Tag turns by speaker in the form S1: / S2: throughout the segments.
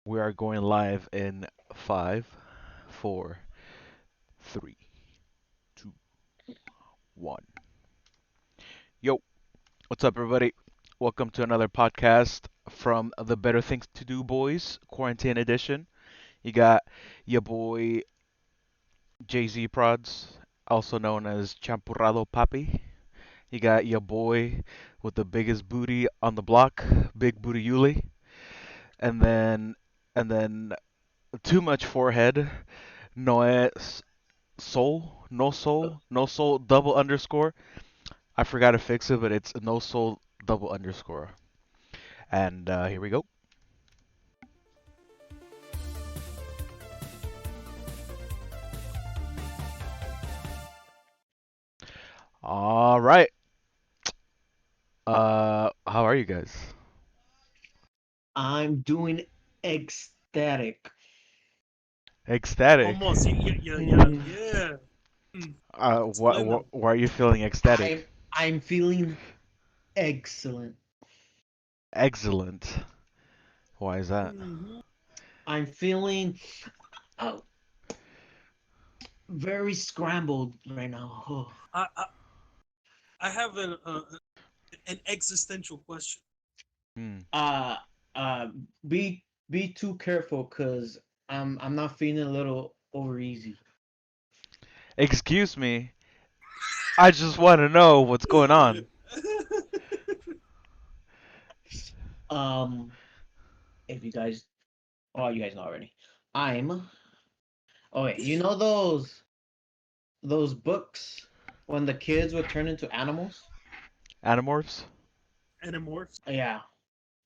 S1: We are going live in five, four, three, two, one. Yo, what's up, everybody? Welcome to another podcast from the Better Things to Do Boys Quarantine Edition. You got your boy Jay Z Prods, also known as Champurrado Papi. You got your boy with the biggest booty on the block, Big Booty Yuli, and then too much forehead, Noe Soul, no soul, double underscore. I forgot to fix it, but it's no soul double underscore. And here we go. All right. How are you guys?
S2: I'm doing ecstatic.
S1: Ecstatic.
S3: Almost. Yeah,
S2: Mm,
S3: yeah. Hmm.
S1: What,
S3: Explain them.
S1: why are you feeling ecstatic?
S2: I'm feeling excellent.
S1: Excellent. Why is that?
S3: Hmm.
S2: I'm feeling oh, very scrambled right now. Oh.
S3: I, I I have an existential question.
S1: Hmm.
S2: Uh, uh, be too careful, cause I'm not feeling a little over easy.
S1: Excuse me. I just want to know what's going on.
S2: Um, if you guys, oh, you guys know already. I'm. Oh wait, you know those books when the kids would turn into animals?
S1: Animorphs?
S3: Animorphs.
S2: Yeah,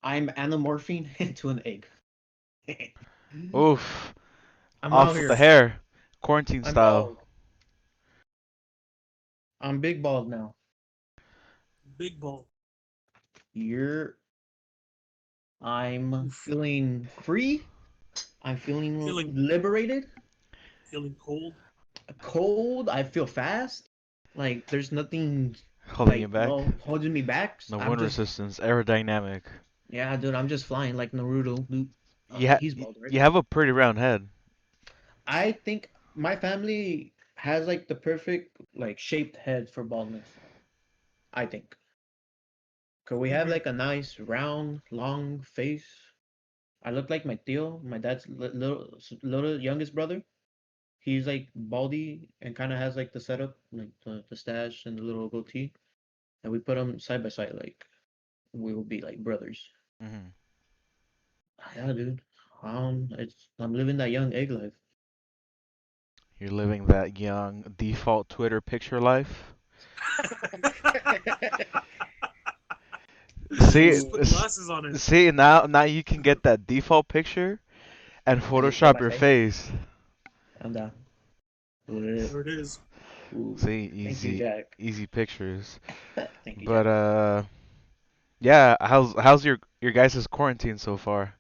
S2: I'm anamorphing into an egg.
S1: Oof.
S2: I'm out
S1: Off with the
S2: here.
S1: hair. Quarantine
S2: I'm
S1: style.
S2: bald. I'm big bald now.
S3: Big ball.
S2: You're. I'm
S3: Oof.
S2: feeling free. I'm feeling
S3: Feeling
S2: liberated.
S3: feeling cold.
S2: Cold. I feel fast. Like there's nothing
S1: Holding you
S2: like
S1: back.
S2: no holding me back.
S1: No
S2: I'm
S1: wind
S2: just
S1: resistance. Aerodynamic.
S2: yeah, dude. I'm just flying like Naruto. Dude.
S1: You, ha-
S2: He's bald, right?
S1: you have a pretty round head.
S2: I think my family has like the perfect like shaped head for baldness. I think. Cause we have
S3: Hmm.
S2: like a nice round, long face. I look like my tío, my dad's little youngest brother. He's like baldy and kind of has like the setup, like the stash and the little goatee. And we put them side by side, like we will be like brothers.
S1: Hmm.
S2: Yeah, dude. I'm living that young egg life.
S1: You're living that young default Twitter picture life. See,
S3: Just put glasses on it.
S1: see now you can get that default picture and
S2: And just put
S1: Photoshop
S2: my
S1: your
S2: face.
S1: face.
S2: I'm down. Ooh,
S3: There it is.
S1: See,
S2: thank you, Jack.
S1: easy pictures.
S2: Thank you,
S1: But
S2: Jack.
S1: yeah. How's your guys' quarantine so far?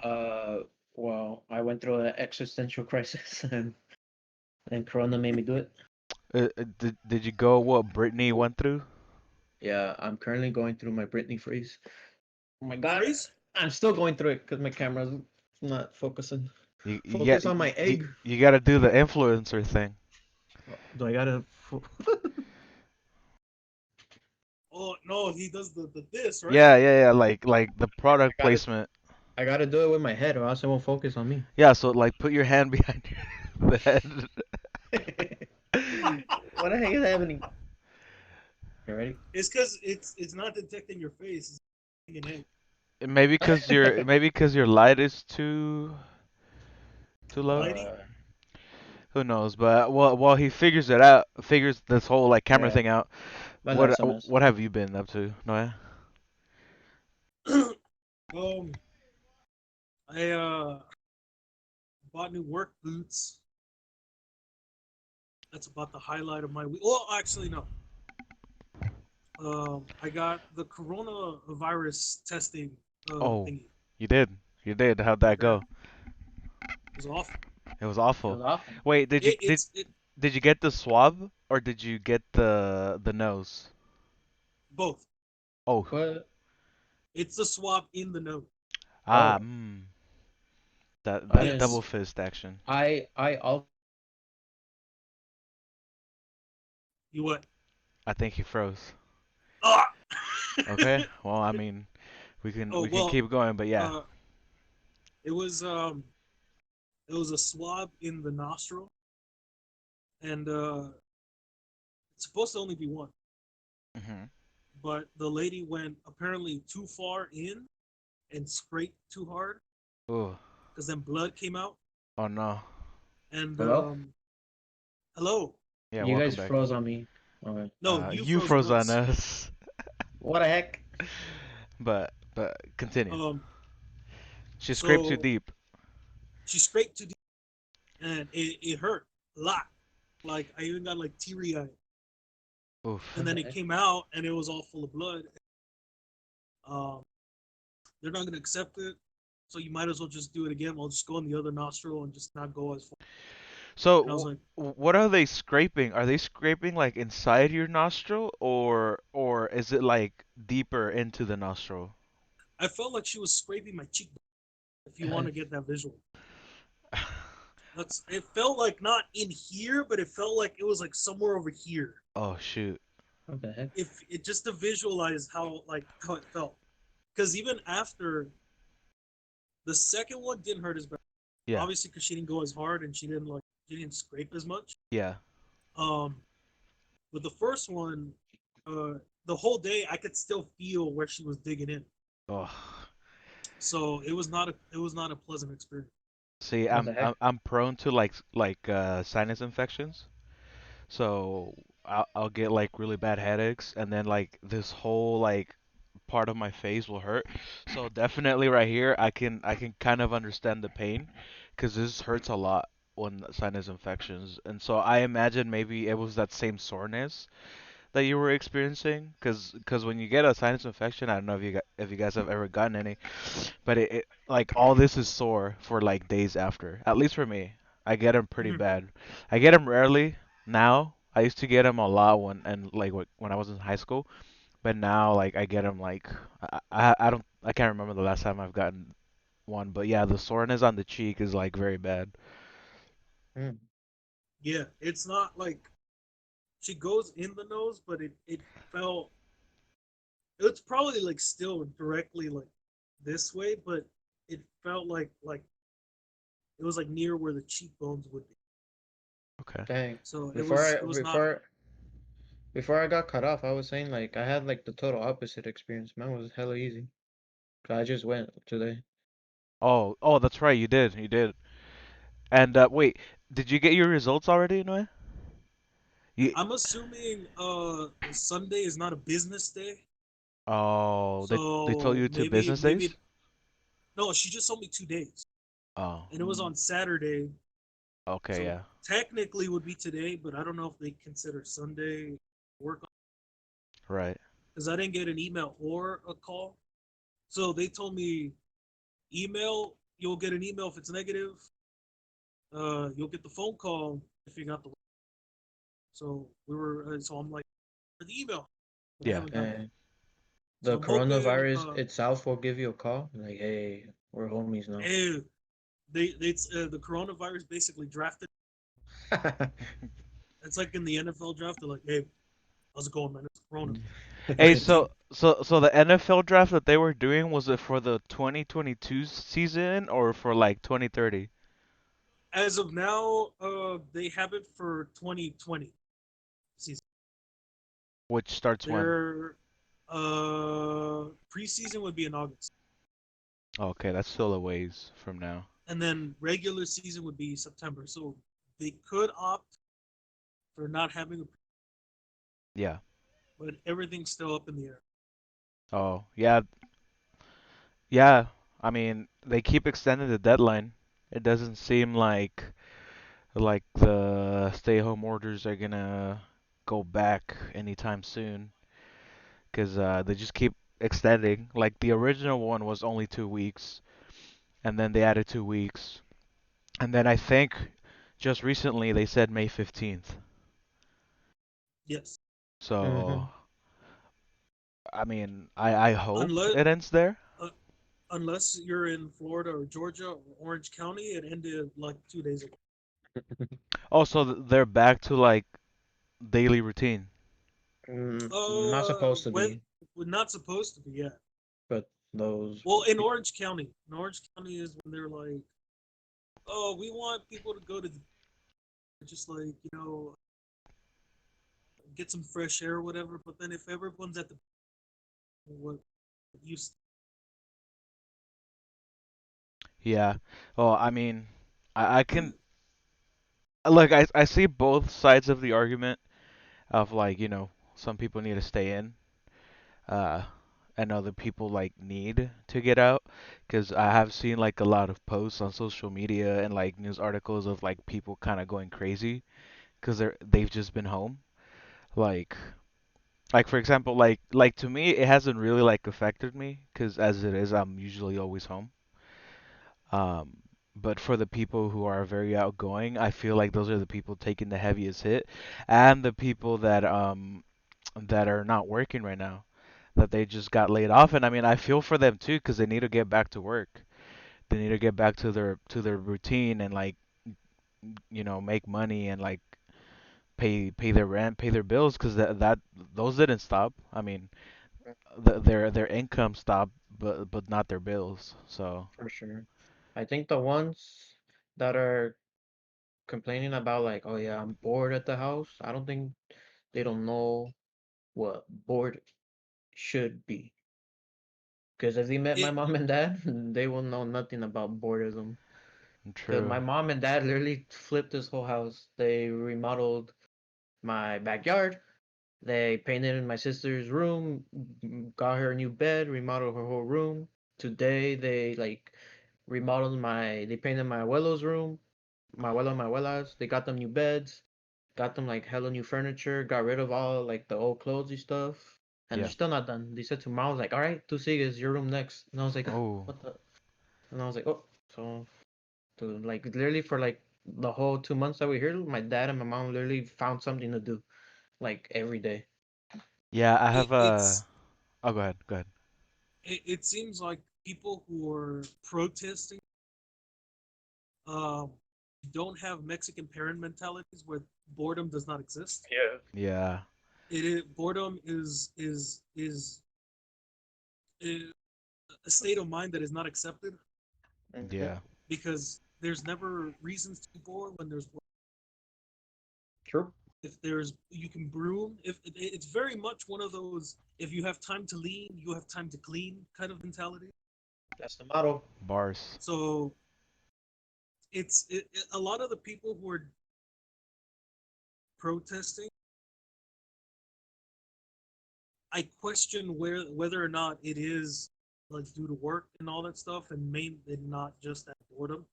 S2: Uh, well, I went through an existential crisis, and Corona made me do it.
S1: Did you go what Brittany went through?
S2: Yeah, I'm currently going through my Britney freeze. Oh my God,
S3: Freeze.
S2: I'm still going through it because my camera's not focusing.
S1: Yeah,
S2: Focus on my egg.
S1: you gotta do the influencer thing.
S2: Do I gotta?
S3: Oh no, he does the this right.
S1: Yeah, like the
S2: I
S1: product
S2: gotta.
S1: placement.
S2: I gotta do it with my head, or else it won't focus on me.
S1: Yeah, so like put your hand behind your head.
S2: What the heck is happening? You ready?
S3: It's because it's not detecting your face. It's detecting an egg.
S1: Maybe 'cause your light is too low.
S3: Lighting.
S2: uh,
S1: Who knows? But while he figures it out, figures this whole like camera
S2: yeah,
S1: thing out.
S2: but not so much.
S1: What have you been up to, Noah?
S3: um, I bought new work boots. That's about the highlight of my week. Oh, actually no. I got the coronavirus testing
S1: Oh,
S3: thingy.
S1: you did. You did. How'd that
S3: Yeah,
S1: go?
S3: it was awful.
S1: It was
S2: It
S1: awful.
S2: was awful.
S1: Wait,
S3: It
S1: did you get the swab or did you get the nose?
S3: both.
S1: Oh,
S2: But
S3: It's the swab in the nose.
S1: ah,
S2: oh,
S1: mm. That
S2: Yes,
S1: double fist action.
S2: I also
S3: You what?
S1: I think he froze.
S3: Ah!
S1: Okay. Well, I mean, we can
S3: Oh
S1: we can
S3: well,
S1: keep going, but yeah.
S3: uh, it was um, it was a swab in the nostril, and it's supposed to only be one,
S1: Mhm.
S3: but the lady went apparently too far in and scraped too hard,
S1: Ooh.
S3: because then blood came out.
S1: Oh no.
S3: And
S2: hello.
S3: hello,
S1: Yeah.
S2: You
S1: Welcome
S2: guys
S1: back.
S2: froze on me. Okay.
S3: no, you
S1: You
S3: froze on
S1: froze on
S3: us.
S1: us.
S2: What the heck?
S1: But continue.
S3: Um,
S1: She scraped too
S3: so
S1: deep.
S3: she scraped too deep, and it hurt a lot. Like I even got like teary eyed,
S1: Oof.
S3: and
S2: What the
S3: then it
S2: heck?
S3: came out, and it was all full of blood. Um, they're not gonna accept it, so you might as well just do it again. I'll just go in the other nostril and just not go as far. And I was
S1: So
S3: like,
S1: what are they scraping? Are they scraping like inside your nostril or is it like deeper into the nostril?
S3: I felt like she was scraping my cheekbone. If you want to get that visual, that's it. Felt like not in here, but it felt like it was like somewhere over here.
S1: Oh shoot.
S2: What the heck?
S3: If it just to visualize how it felt, because even after the second one didn't hurt as bad,
S1: Yeah.
S3: obviously because she didn't go as hard and she didn't scrape as much.
S1: Yeah.
S3: Um, but the first one, uh, the whole day I could still feel where she was digging in.
S1: Oh.
S3: So it was not a pleasant experience.
S1: See,
S2: What the heck?
S1: I'm prone to like sinus infections. So I'll get like really bad headaches and then like this whole like part of my face will hurt. So definitely right here I can kind of understand the pain because this hurts a lot when sinus infections. And so I imagine maybe it was that same soreness that you were experiencing because when you get a sinus infection, I don't know if you guys have ever gotten any, but it like all this is sore for like days after. At least for me, I get them pretty
S3: Mm-hmm.
S1: bad. I get them rarely now. I used to get them a lot when I was in high school, but now like I get them like I can't remember the last time I've gotten one, but yeah, the soreness on the cheek is like very bad.
S2: Hmm.
S3: Yeah, it's not like she goes in the nose, but it felt it's probably like still directly like this way, but it felt like it was like near where the cheekbones would be.
S1: Okay.
S2: Dang.
S3: So
S2: Before I
S3: it was not.
S2: before I got cut off, I was saying like I had like the total opposite experience. Mine was hella easy. 'Cause I just went today.
S1: Oh, that's right, you did. You did. And wait, did you get your results already, Noe? You
S3: I'm assuming Sunday is not a business day,
S1: Oh, they told
S3: so
S1: you two business
S3: maybe
S1: days?
S3: no. She just told me 2 days,
S1: Oh,
S3: and it was on Saturday,
S1: okay,
S3: so
S1: yeah.
S3: technically would be today, but I don't know if they consider Sunday work
S1: Right.
S3: because I didn't get an email or a call. So they told me email, you'll get an email if it's negative. You'll get the phone call if you got the. So so I'm like, for the email, but I
S1: Yeah.
S3: haven't got that.
S2: And
S3: So
S2: the
S3: I'm hoping,
S2: coronavirus itself will give you a call. Like, hey, we're homies now.
S3: eh, the coronavirus basically drafted. It's like in the NFL draft, they're like, hey, how's it going, man? It's Corona.
S1: Hey,
S3: Join the team.
S1: so the NFL draft that they were doing, was it for the 2022 season or for like 2030,
S3: As of now, they have it for 2020 season.
S1: which starts when?
S3: Their preseason would be in August,
S1: Okay, that's still a ways from now.
S3: and then regular season would be September. So they could opt for not having a,
S1: Yeah.
S3: but everything's still up in the air.
S1: Oh, yeah. Yeah. I mean, they keep extending the deadline. It doesn't seem like the stay-home orders are gonna go back anytime soon, because they just keep extending. Like the original one was only 2 weeks, and then they added 2 weeks, and then I think just recently they said May 15th.
S3: Yes,
S1: So
S2: hmm
S1: I mean, I hope
S3: unless
S1: it ends there.
S3: uh, unless you're in Florida or Georgia or Orange County, it ended like 2 days ago.
S1: Also, they're back to like daily routine.
S2: Not supposed to
S3: When
S2: be,
S3: we're not supposed to be yet.
S2: but those.
S3: Well, in Orange County is when they're like, oh, we want people to go to just like get some fresh air or whatever. But then if everyone's at the what used
S1: Yeah. Well, I mean, I can look. I see both sides of the argument of like some people need to stay in, uh, and other people like need to get out. Because I have seen like a lot of posts on social media and like news articles of like people kind of going crazy because they've just been home. Like like for example, like to me it hasn't really like affected me because as it is, I'm usually always home. Um, but for the people who are very outgoing, I feel like those are the people taking the heaviest hit, and the people that are not working right now, that they just got laid off. And I mean, I feel for them too, because they need to get back to work. They need to get back to their routine and like make money and like pay their rent, pay their bills, because that those didn't stop. I mean, their income stopped, but not their bills. So
S2: For sure. I think the ones that are complaining about like, oh yeah, I'm bored at the house. I don't think they don't know what bored should be. Because if they met my
S3: it
S2: mom and dad, they will know nothing about boredom. Because
S1: true.
S2: my mom and dad literally flipped this whole house. They remodeled my backyard. They painted in my sister's room, got her a new bed, remodeled her whole room. Today they like they painted my abuelo's room, my abuelo and my abuela's. They got them new beds, got them like hella new furniture, got rid of all like the old clothes stuff. And they're
S1: Yeah.
S2: still not done. They said tomorrow, I was like, all right, two is your room next. And I was like,
S1: Oh.
S2: what the? And I was like, oh, so like literally for like the whole 2 months that we're here, my dad and my mom literally found something to do like every day.
S1: Yeah, I
S3: it
S1: have
S3: it's
S1: Oh, go ahead. Go ahead.
S3: it seems like people who are protesting um don't have Mexican parent mentalities where boredom does not exist.
S2: Yeah.
S1: Yeah.
S3: Boredom is a state of mind that is not accepted
S2: Hmm.
S1: Yeah.
S3: because there's never reasons to be bored when there's work.
S2: True.
S3: If there's you can broom if it's very much one of those if you have time to lean you have time to clean kind of mentality.
S2: That's the motto.
S1: Bars.
S3: So a lot of the people who are protesting, I question whether or not it is like due to work and all that stuff and main and not just that boredom.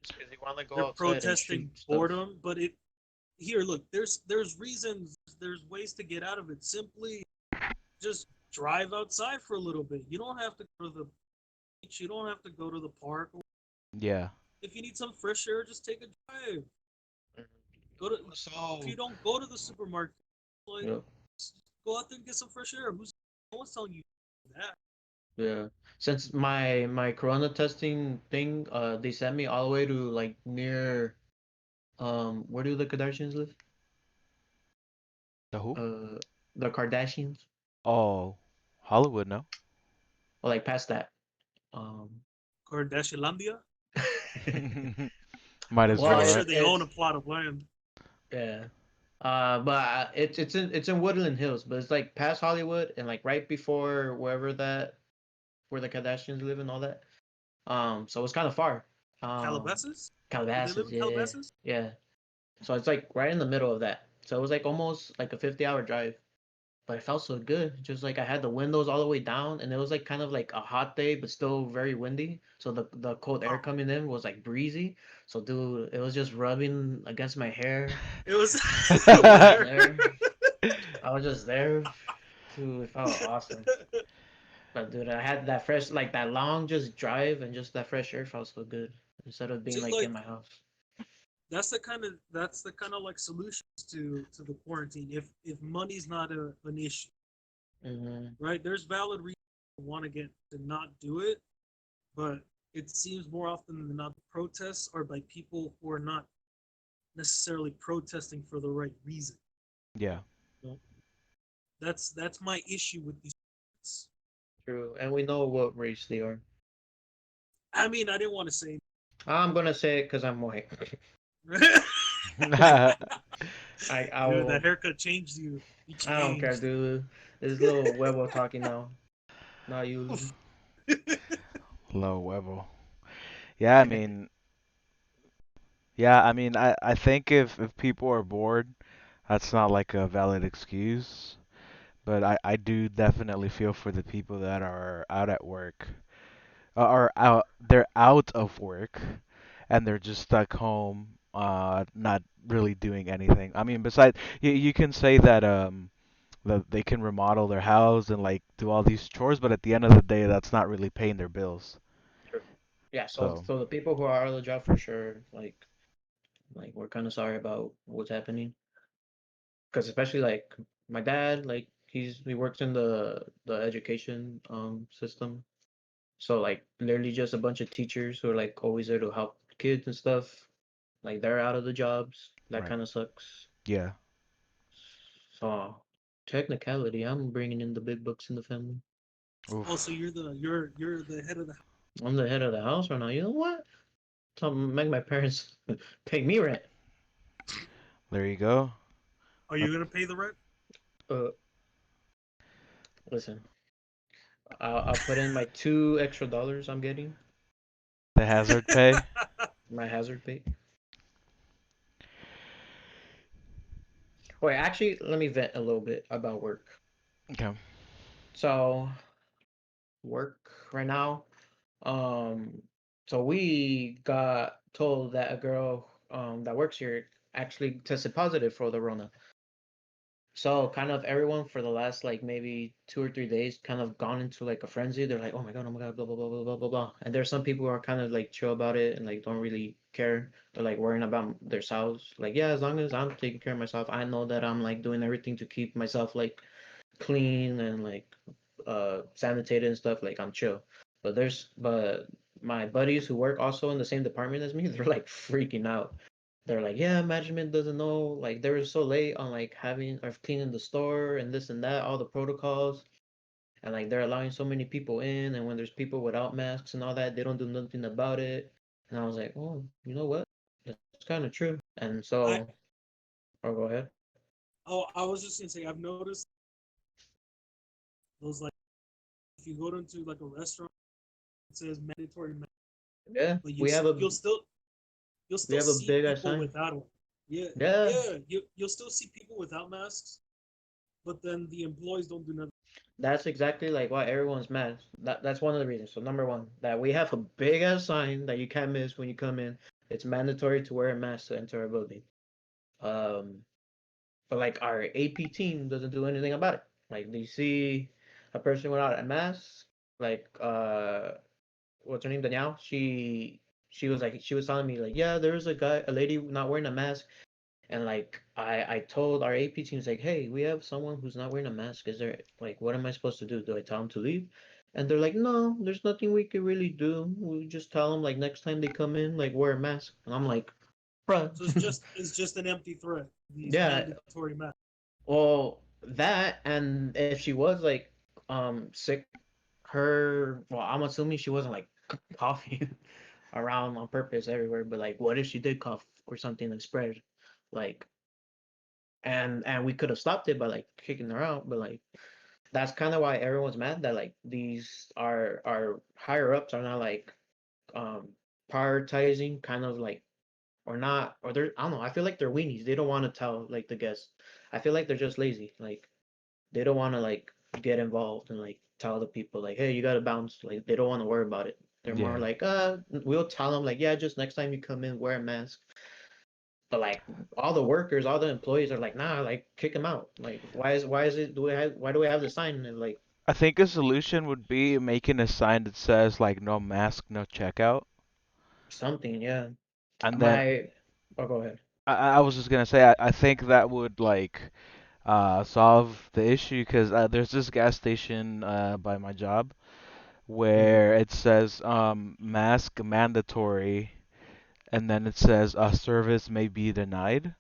S2: It's because they want to go
S3: They're
S2: outside and shoot
S3: protesting
S2: stuff.
S3: boredom, but it here look there's reasons, there's ways to get out of it. Simply just drive outside for a little bit. You don't have to go to the beach. You don't have to go to the park.
S1: Yeah.
S3: If you need some fresh air, just take a drive.
S2: Mhm.
S3: Go to if you
S2: So,
S3: don't go to the supermarket, like
S2: yeah,
S3: go out there and get some fresh air. No one's telling you that.
S2: yeah. Since my corona testing thing, they sent me all the way to like near, where do the Kardashians live?
S1: The who?
S2: Uh, the Kardashians,
S1: Oh, Hollywood, no?
S2: or like past that. Um,
S3: Kardashianlandia.
S1: Might
S3: I'm
S1: as
S2: well,
S3: pretty
S1: well,
S3: sure
S1: right?
S3: they own
S2: it's
S3: a plot of land.
S2: yeah. But it's in Woodland Hills, but it's like past Hollywood and like right before where the Kardashians live and all that. So it's kind of far. Um,
S3: Calabasas? Do they live
S2: Calabasas,
S3: in
S2: yeah,
S3: Calabasas?
S2: yeah. So it's like right in the middle of that. So it was like almost like a 50-hour drive, but it felt so good. Just like I had the windows all the way down, and it was like kind of like a hot day, but still very windy. So the cold air
S3: Oh,
S2: coming in was like breezy. So dude, it was just rubbing against my hair.
S3: it was
S2: I was just
S3: where?
S2: there. I was just there. Dude, it felt awesome. But dude, I had that fresh, like that long just drive and just that fresh air felt so good instead of being
S3: See,
S2: like in
S3: like
S2: my house.
S3: that's the kind of like solutions to the quarantine. If money's not an issue,
S2: Hmm.
S3: right? There's valid reasons to want to get to not do it. but it seems more often than not the protests are by people who are not necessarily protesting for the right reason.
S1: Yeah.
S2: No,
S3: That's my issue with these.
S2: true. And we know what race they are.
S3: I mean, I didn't want to say.
S2: I'm gonna say it because I'm white. I
S3: Dude, that
S2: will.
S3: haircut changed you. You
S2: I don't care,
S3: changed.
S2: dude. This little huevo talking now. Not you.
S1: Low level. Yeah, I mean, I think if people are bored, that's not like a valid excuse. But I do definitely feel for the people that are out at work, they're out of work, and they're just stuck home, not really doing anything. I mean, besides, you can say that they can remodel their house and like do all these chores, but at the end of the day, that's not really paying their bills.
S2: True. Yeah. So
S1: So,
S2: so the people who are out of the job for sure, like we're kind of sorry about what's happening. Because especially like my dad, like he works in the education system. So like literally just a bunch of teachers who are like always there to help kids and stuff. Like they're out of the jobs. That
S1: right.
S2: kind of sucks.
S1: Yeah.
S2: So technicality, I'm bringing in the big bucks in the family.
S3: Also,
S1: Oof.
S3: you're the head of the house.
S2: I'm the head of the house right now. You know what? Tell make my parents pay me rent.
S1: There you go.
S3: Are
S1: Uh,
S3: you gonna pay the rent?
S2: Uh, listen, I'll put in my $2 extra I'm getting
S1: The hazard pay.
S2: my hazard pay. Wait, actually, let me vent a little bit about work.
S1: Okay.
S2: So work right now. Um, so we got told that a girl that works here actually tested positive for the Rona. So kind of everyone for the last like maybe 2 or 3 days kind of gone into like a frenzy. They're like, oh my god, blah blah blah blah blah blah blah. And there's some people who are kind of like chill about it and like don't really care. They're like worrying about themselves. Like, yeah, as long as I'm taking care of myself, I know that I'm like doing everything to keep myself like clean and like sanitated and stuff. Like I'm chill. But my buddies who work also in the same department as me, they're like freaking out. They're like, yeah, management doesn't know. Like, they were so late on like having or cleaning the store and this and that, all the protocols, and like they're allowing so many people in. And when there's people without masks and all that, they don't do nothing about it. And I was like, oh, you know what? That's kind of true. And
S3: I
S2: so, oh, go ahead.
S3: oh, I was just gonna say I've noticed those like if you go into like a restaurant, it says mandatory mask,
S2: Yeah,
S3: but
S2: we have a
S3: you'll
S2: we
S3: still
S2: have a
S3: see
S2: big ass
S3: people
S2: sign.
S3: without one. Yeah,
S2: Yeah,
S3: yeah, you'll still see people without masks, but then the employees don't do nothing.
S2: that's exactly like why everyone's mad. That's one of the reasons. So number one, that we have a big ass sign that you can't miss when you come in. It's mandatory to wear a mask to enter our building. Um, but like our AP team doesn't do anything about it. Like they see a person without a mask, like what's her name, Danielle? She was telling me like, yeah, there was a lady not wearing a mask, and like I told our AP teams like, hey, we have someone who's not wearing a mask. Is there like what am I supposed to do? Do I tell them to leave? And they're like, no, there's nothing we can really do. We just tell them like next time they come in, like wear a mask. And I'm like, bruh,
S3: So it's just an empty threat. These
S2: yeah.
S3: mandatory masks.
S2: Well, that and if she was like sick, I'm assuming she wasn't like coughing around on purpose everywhere, but like what if she did cough or something and spread? Like and we could have stopped it by like kicking her out, but like that's kind of why everyone's mad that like these our higher ups are not like um prioritizing kind of like or not or they're I don't know, I feel like they're weenies. They don't want to tell like the guests. I feel like they're just lazy. Like they don't want to like get involved and like tell the people like, hey, you gotta bounce. Like they don't want to worry about it. They're more
S1: Yeah.
S2: like, we'll tell them like, yeah, just next time you come in, wear a mask. But like all the workers, all the employees are like, nah, like kick them out. Like why is it do we have why do we have the sign and like
S1: I think a solution would be making a sign that says like no mask, no checkout.
S2: something? Yeah,
S1: And then
S2: my oh go ahead.
S1: I was just gonna say I think that would like solve the issue because there's this gas station by my job
S2: Mm-hmm.
S1: where it says mask mandatory, and then it says service may be denied.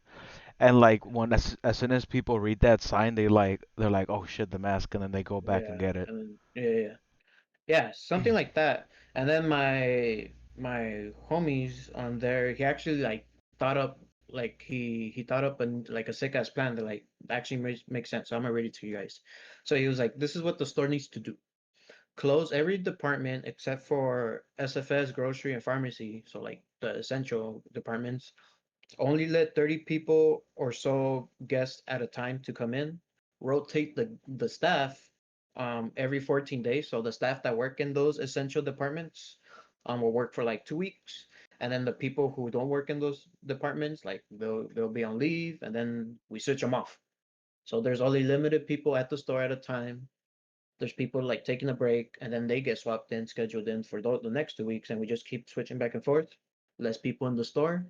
S1: And like when as soon as people read that sign, they're like, oh shit, the mask, and then they go back and
S2: Yeah,
S1: get it.
S2: and yeah, something like that. And then my homies on there, he actually like thought up like he thought up an like a sick ass plan that like actually makes sense. So I'm gonna read it to you guys. So he was like, "This is what the store needs to do: close every department except for SFS, grocery, and pharmacy. So like the essential departments. Only let 30 people or so guests at a time to come in. Rotate the staff every 14 days. So the staff that work in those essential departments will work for like 2 weeks. And then the people who don't work in those departments, like they'll be on leave, and then we switch them off. So there's only limited people at the store at a time. There's people like taking a break, and then they get swapped in, scheduled in for the next 2 weeks, and we just keep switching back and forth. Less people in the store,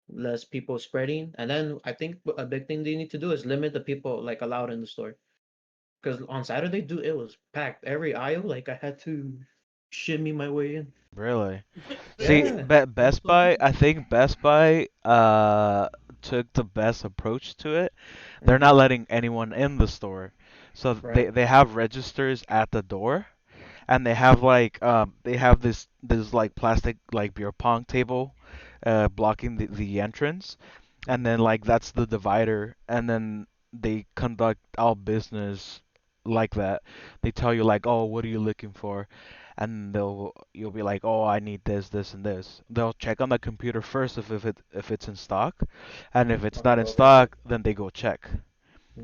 S2: less people spreading. And then I think a big thing they need to do is limit the people like allowed in the store. Because on Saturday, dude, it was packed. Every aisle, like I had to shimmy my way in.
S1: Really? See,
S2: Yeah.
S3: That's
S1: Best
S3: so
S1: Buy,
S3: good.
S1: I think Best Buy took the best approach to it. They're not
S2: Mm-hmm.
S1: letting anyone in the store. So
S2: Right.
S1: they have registers at the door, and they have this like plastic like beer pong table blocking the entrance, and then like that's the divider, and then they conduct all business like that. They tell you like, oh, what are you looking for? And you'll be like, oh, I need this, this, and this. They'll check on the computer first if it's in stock, and if it's not in
S2: Oh.
S1: stock, then they go check.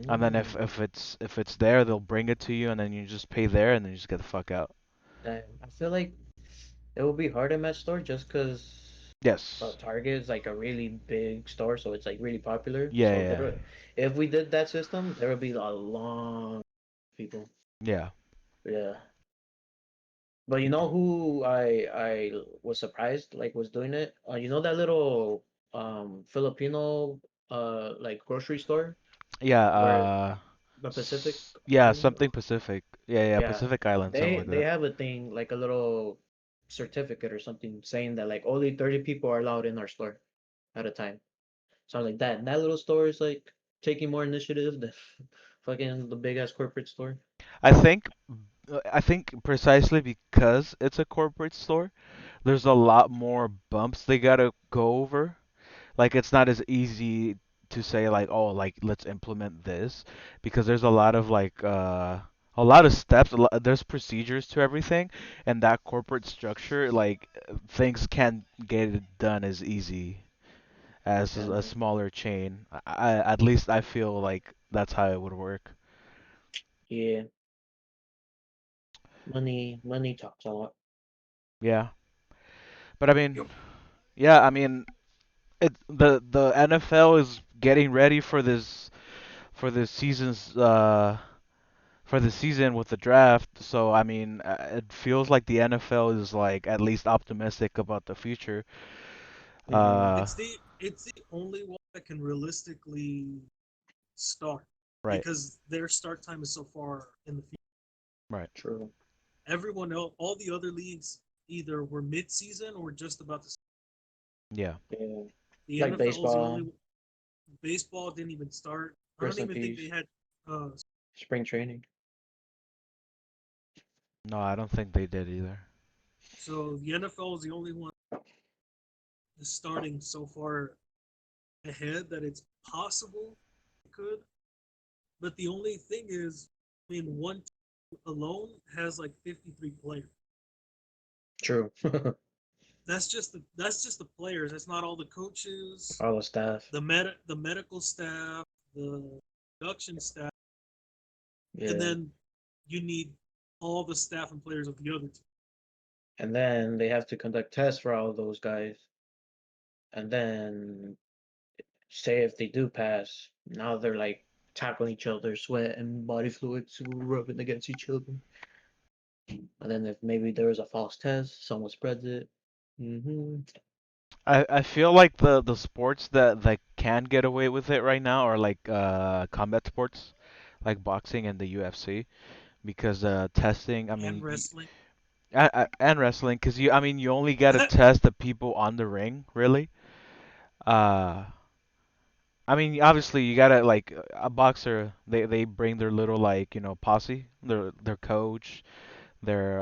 S1: And then
S2: Mm.
S1: if it's there, they'll bring it to you, and then you just pay there, and then you just get the fuck out.
S2: Damn. I feel like it would be hard in that store just because
S1: Yes.
S2: Target is like a really big store, so it's like really popular.
S1: Yeah,
S2: So
S1: yeah,
S2: if we did that system, there would be a long people.
S1: yeah.
S2: Yeah. But you know who I was surprised like was doing it? You know that little Filipino like grocery store
S1: Yeah,
S2: where the Pacific
S1: yeah,
S2: Island?
S1: something Pacific. Yeah, yeah,
S2: Yeah.
S1: Pacific Island, something like
S2: They
S1: that.
S2: have a thing like a little certificate or something saying that like only 30 people are allowed in our store at a time. So like that. And that little store is like taking more initiative than fucking the big ass corporate store.
S1: I think I think precisely because it's a corporate store, there's a lot more bumps they gotta go over. Like it's not as easy to say like, oh, like let's implement this because there's a lot of steps, there's procedures to everything, and that corporate structure, like things can't get it done as easy as
S2: Yeah,
S1: a smaller chain. At least I feel like that's how it would work.
S2: yeah. Money talks a lot.
S1: Yeah, but I mean,
S3: Yep.
S1: yeah, I mean, the NFL is getting ready for this season's for the season with the draft. So I mean, it feels like the NFL is like at least optimistic about the future.
S2: Mm-hmm.
S3: It's the only one that can realistically start
S1: Right,
S3: because their start time is so far in the future.
S1: right,
S2: True.
S3: Everyone else, all the other leagues, either were mid-season or just about to.
S1: yeah.
S2: Yeah.
S3: The
S2: Like
S3: NFL is the
S2: baseball,
S3: only. Baseball didn't even start. I don't
S2: rest in
S3: even think
S2: peace.
S3: they had. Uh,
S2: Spring training.
S1: No, I don't think they did either.
S3: so the NFL is the only one that's starting so far ahead that it's possible it could. But the only thing is, I mean, one team alone has like 53 players.
S2: True.
S3: That's just the players. That's not all the coaches,
S2: All the staff.
S3: the medical staff, the production staff, and
S2: Yeah.
S3: then you need all the staff and players of the other team.
S2: And then they have to conduct tests for all of those guys. And then say if they do pass, now they're like tackling each other, sweat and body fluids rubbing against each other. And then if maybe there is a false test, someone spreads it. Hmm.
S1: I feel like the sports that can get away with it right now are like combat sports, like boxing and the UFC, because testing. I
S3: And
S1: mean,
S3: wrestling.
S1: And wrestling, because I mean, you only gotta test the people on the ring, really. Uh, I mean, obviously, you gotta like a boxer. They bring their little like posse, their coach, their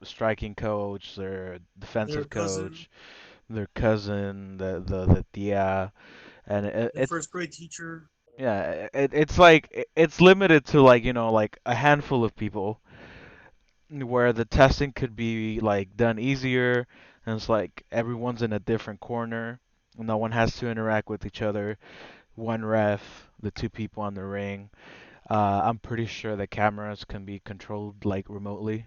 S1: striking coach, their
S3: Their
S1: defensive
S3: cousin,
S1: coach, their cousin, the tia, and
S3: their
S1: it's
S3: first grade teacher,
S1: yeah, it's like it's limited to like like a handful of people where the testing could be like done easier, and it's like everyone's in a different corner. No one has to interact with each other. One ref, the two people on the ring. I'm pretty sure the cameras can be controlled like remotely.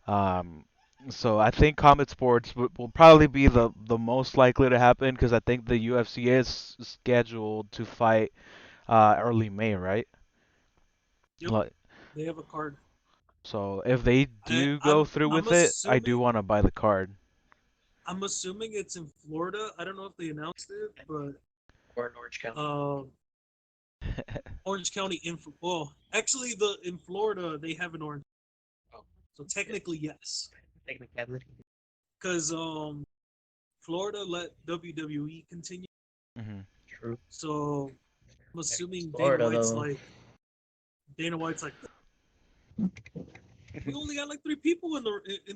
S1: Um, so I think Comet Sports will probably be the most likely to happen because I think the UFC is scheduled to fight early May, right?
S3: yep,
S1: Like,
S3: they have a card.
S1: so if they
S3: I,
S1: do go
S3: I'm
S1: through
S3: I'm
S1: with it, I do
S3: assuming
S1: want to buy the card.
S3: I'm assuming it's in Florida. I don't know if they announced it, but
S2: Or in Orange County.
S3: um, Orange County well, actually, the in Florida they have an orange,
S2: Oh,
S3: so technically yes,
S2: technicality.
S3: because Florida let WWE continue,
S1: hmm
S2: True.
S3: so I'm assuming
S2: Florida though.
S3: Dana White's like we only got like three people in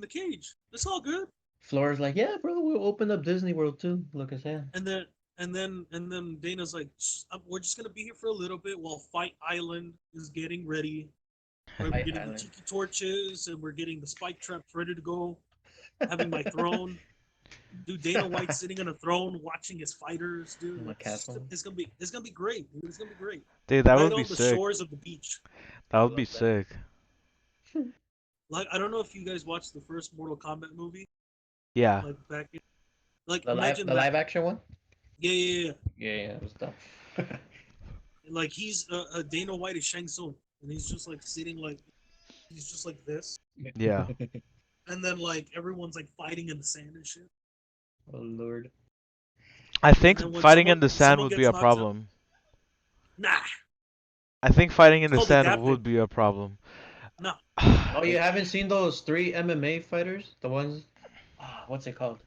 S3: the cage. It's all good.
S2: Florida's like, yeah, bro, we'll open up Disney World too. Look at that.
S3: And then Dana's like, we're just gonna be here for a little bit while Fight Island is getting ready. Right, we're
S2: Fight
S3: getting the
S2: Island.
S3: tiki torches and we're getting the spike traps ready to go. Having my throne, dude. Dana White sitting on a throne watching his fighters, dude.
S2: In a castle.
S3: It's gonna be great, dude. It's gonna be great.
S1: Dude, that
S3: Right
S1: would be
S3: on the
S1: sick.
S3: shores of the beach.
S1: That
S2: I
S1: would be
S2: love that.
S1: sick.
S3: Like I don't know if you guys watched the first Mortal Kombat movie,
S1: Yeah.
S3: like back in, like
S2: The live
S3: imagine
S2: the
S3: that.
S2: live action one?
S3: Yeah, yeah, yeah.
S2: Yeah, yeah, it was dumb.
S3: Like he's Dana White is Shang Tsung, and he's just like sitting like he's just like this,
S1: Yeah.
S3: and then like everyone's like fighting in the sand and shit.
S2: Oh Lord.
S1: I
S3: And then
S1: think
S3: when
S1: fighting in the sand
S3: someone
S1: would be
S3: gets
S1: a
S3: knocked out,
S1: problem.
S3: nah,
S1: I think fighting in
S3: it's
S1: the
S3: called
S1: sand
S3: adapting.
S1: would be a problem.
S3: Nah,
S2: Oh, you haven't seen those three MMA fighters? The ones what's it called?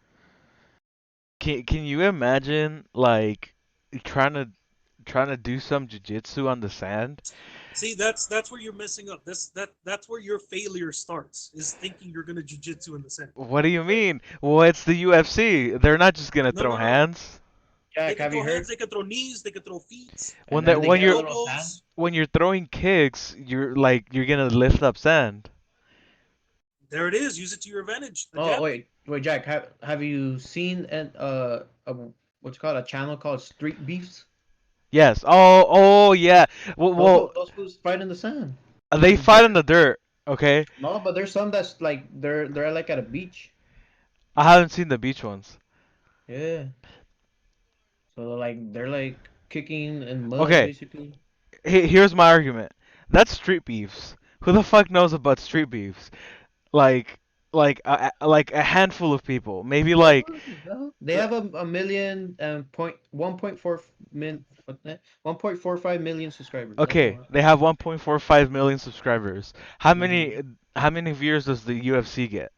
S1: Can you imagine like trying to trying to do some jujitsu on the sand?
S3: see that's where you're messing up. That's where your failure starts is thinking you're gonna jujitsu in the sand.
S1: What do you mean? Well, it's the UFC. They're not just gonna
S3: No,
S1: throw
S3: no, no.
S1: hands.
S3: They
S2: Jack,
S3: can
S2: have you
S3: throw hands.
S2: heard?
S3: They can throw knees. They can throw feet.
S2: And
S1: When
S2: then
S1: that
S2: they
S3: They
S1: when
S3: can
S2: get a
S1: you're
S2: little sand.
S3: elbows.
S1: when you're throwing kicks, you're gonna lift up sand.
S3: There it is. Use it to your advantage.
S2: Oh
S3: Adapt.
S2: wait, Jack, have you seen a what's it called a channel called Street Beefs?
S1: Yes. Oh yeah. Well,
S2: Those fools fight in the sand,
S1: they
S2: in
S1: fight in
S2: dirt.
S1: the dirt. Okay.
S2: No, but there's some that's like they're like at a beach.
S1: I haven't seen the beach ones.
S2: Yeah. So like they're like kicking in mud
S1: Okay.
S2: basically.
S1: Here's my argument. That's street beefs. Who the fuck knows about street beefs? Like, like a handful of people. Maybe like,
S2: No. They
S1: uh,
S2: have a million and point 1.4 min what that 1.45 million subscribers. That's
S1: okay,
S2: all.
S1: they have 1.45 million subscribers. How
S2: Mm-hmm.
S1: many viewers does the UFC get?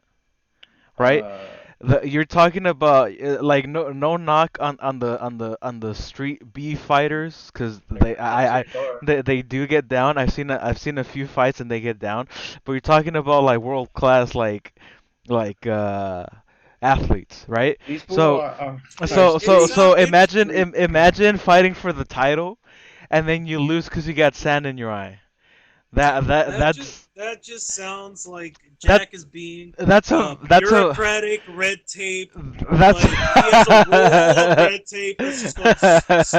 S1: Right?
S2: Uh,
S1: You're talking about like no knock on the street beef fighters because
S2: they're
S1: they do get down. I've seen a few fights and they get down, but you're talking about like world class like athletes, right?
S2: these people
S1: So
S2: are street.
S3: It's
S1: imagine
S3: street.
S1: imagine fighting for the title and then you lose because you got sand in your eye.
S3: That just sounds like
S1: That
S3: Jack is being
S1: that's a
S3: bureaucratic red tape.
S1: that's
S3: Like he has a roll of red tape that's just going.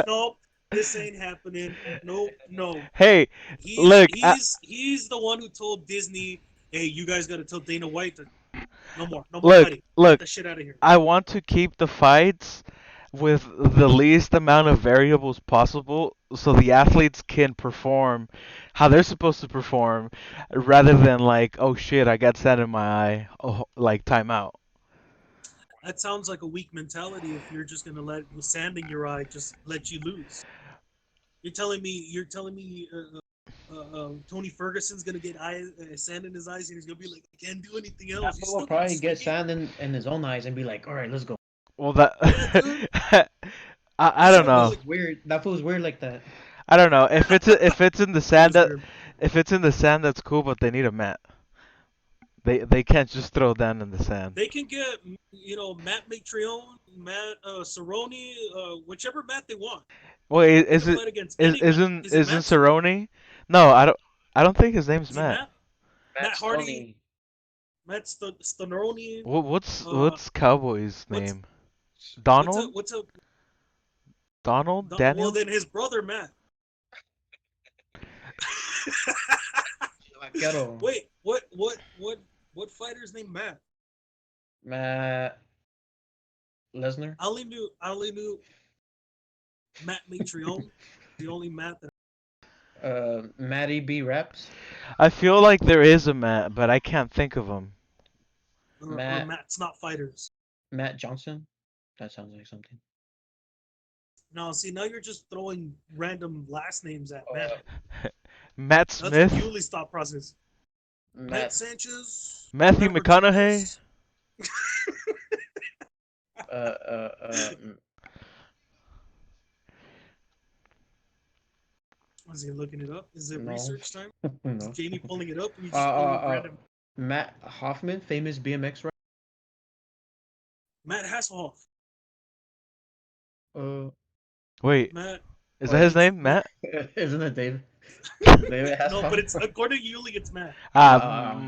S3: Nope, this ain't happening. Nope, no.
S1: Hey,
S3: He's
S1: look,
S3: he's he's the one who told Disney, "Hey, you guys got to tell Dana White to no more
S1: look,
S3: fighting. Get
S1: look.
S3: the shit out of here."
S1: I want to keep the fights with the least amount of variables possible so the athletes can perform how they're supposed to perform rather than like, oh shit, I got sand in my eye, oh, like timeout.
S3: That sounds like a weak mentality. If you're just gonna let sand in your eye just let you lose. You're telling me Tony Ferguson's gonna get sand in his eyes, and he's gonna be like, "I can't do anything
S2: That
S3: else. You
S2: fool will
S3: still keep
S2: probably get
S3: swinging."
S2: sand in his own eyes and be like, "All right, let's go."
S1: Well, that
S3: Yeah, dude.
S1: I
S3: He's
S1: don't
S3: gonna be
S1: know.
S3: like,
S2: Weird. That fool's weird like that.
S1: I don't know if it's in the
S3: "It
S1: sand
S3: is
S1: that
S3: weird."
S1: if it's in the sand that's cool, but they need a mat. They can't just throw down in the sand.
S3: They can get, Matt Mitrione, Matt Cerrone, whichever Matt they want.
S1: Wait,
S3: They
S1: is
S3: can
S1: it
S3: fight against
S1: is
S3: any Matt. Is it
S1: isn't
S3: Matt Cerrone?
S1: Cerrone? No, I don't think his name's
S3: Is he
S1: Matt.
S3: Matt?
S2: Matt
S3: Matt Hardy,
S2: Stoney.
S3: Matt Stoneroni. Uh,
S1: What's Cowboy's
S3: what's
S1: name?
S3: what's a
S1: Donald?
S3: what's a
S1: Donald
S3: well,
S1: Daniel?
S3: then his brother Matt.
S2: Vaquero.
S3: Wait, what fighter's named Matt?
S2: Matt Lesnar.
S3: I only knew Matt Mitrione. The only Matt that
S2: Matty B. Raps.
S1: I feel like there is a Matt, but I can't think of him.
S3: or
S2: Matt
S3: Matt's not fighters.
S2: Matt Johnson. That sounds like something.
S3: No, see, now you're just throwing random last names at
S2: Uh,
S3: Matt.
S1: Matt
S3: That's what
S1: Smith?
S3: Yuli's thought process. Matt
S2: Matt.
S3: Sanchez,
S1: Matthew
S3: Matt
S1: McConaughey?
S3: Martinez.
S2: Uh, uh, uh,
S3: Was he looking it up? Is it
S2: no,
S3: research time? Is
S2: no.
S3: Jamie pulling it up and you
S2: Uh,
S3: just
S2: uh,
S3: throwing
S2: uh,
S3: random?
S2: Matt Hoffman, famous BMX rider.
S3: Matt Hasselhoff.
S2: Uh,
S1: Wait,
S3: Matt.
S1: is that
S2: what?
S1: his
S3: It's
S1: name?
S3: Matt.
S1: Matt?
S2: Isn't it David? David
S3: No, but
S2: Hasselhoff.
S3: it's according to Yuli, it's Matt.
S1: Ah,